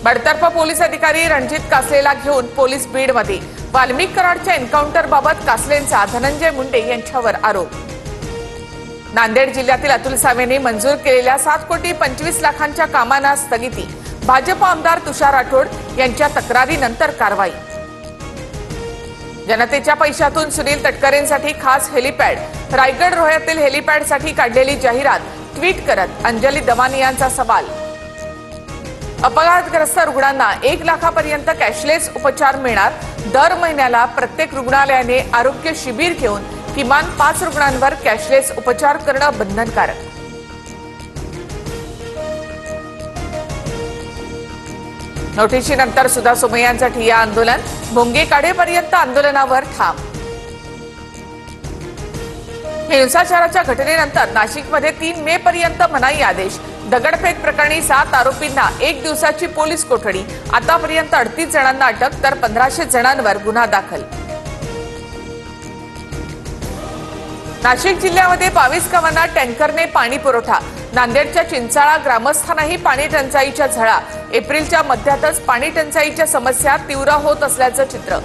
बडतर्फ पोलीस अधिकारी रणजित कासलेला घेऊन पोलीस बीडमध्ये वाल्मिक कराडच्या एन्काउंटर बाबत कासलेंचा धनंजय मुंडे यांच्यावर आरोप। नांदेड जिल्ह्यातील अतुल सावेने मंजूर केलेल्या 7,25,00,000च्या कामांना स्थगिती। भाजप आमदार तुषार राठोड यांच्या तक्रारीनंतर कारवाई। जनतेच्या पैशातून सुनील तटकरेंसाठी खास हेलिपॅड। रायगड रोह्यातील हेलिपॅडसाठी काढलेली जाहिरात ट्विट करत अंजली दमानी यांचा सवाल। अपघातग्रस्त रुग्णांना 1 लाखापर्यंत कॅशलेस उपचार मिळणार। दर महिन्याला प्रत्येक रुग्णालयाने आरोग्य शिबिर घेऊन किमान 5 रुग्णांवर कॅशलेस उपचार करणं बंधनकारक। नोटीशीनंतर सुधा सोमय्यांचं ठिय्या आंदोलन। भोंगे काढेपर्यंत आंदोलनावर ठाम। हिंसाचाराच्या घटनेनंतर नाशिकमध्ये 3 मे पर्यंत मनाई आदेश। दगडफेक प्रकरणी 7 आरोपींना 1 दिवसाची पोलीस कोठडी। आतापर्यंत 38 जणांना अटक तर 1500 जणांवर गुन्हा दाखल। नाशिक जिल्ह्यामध्ये 22 गावांना टँकरने पाणी पुरवठा। नांदेडच्या चिंचाळा ग्रामस्थांनाही पाणी टंचाईच्या झळा। एप्रिलच्या मध्यातच पाणी टंचाईच्या समस्या तीव्र होत असल्याचं चित्र।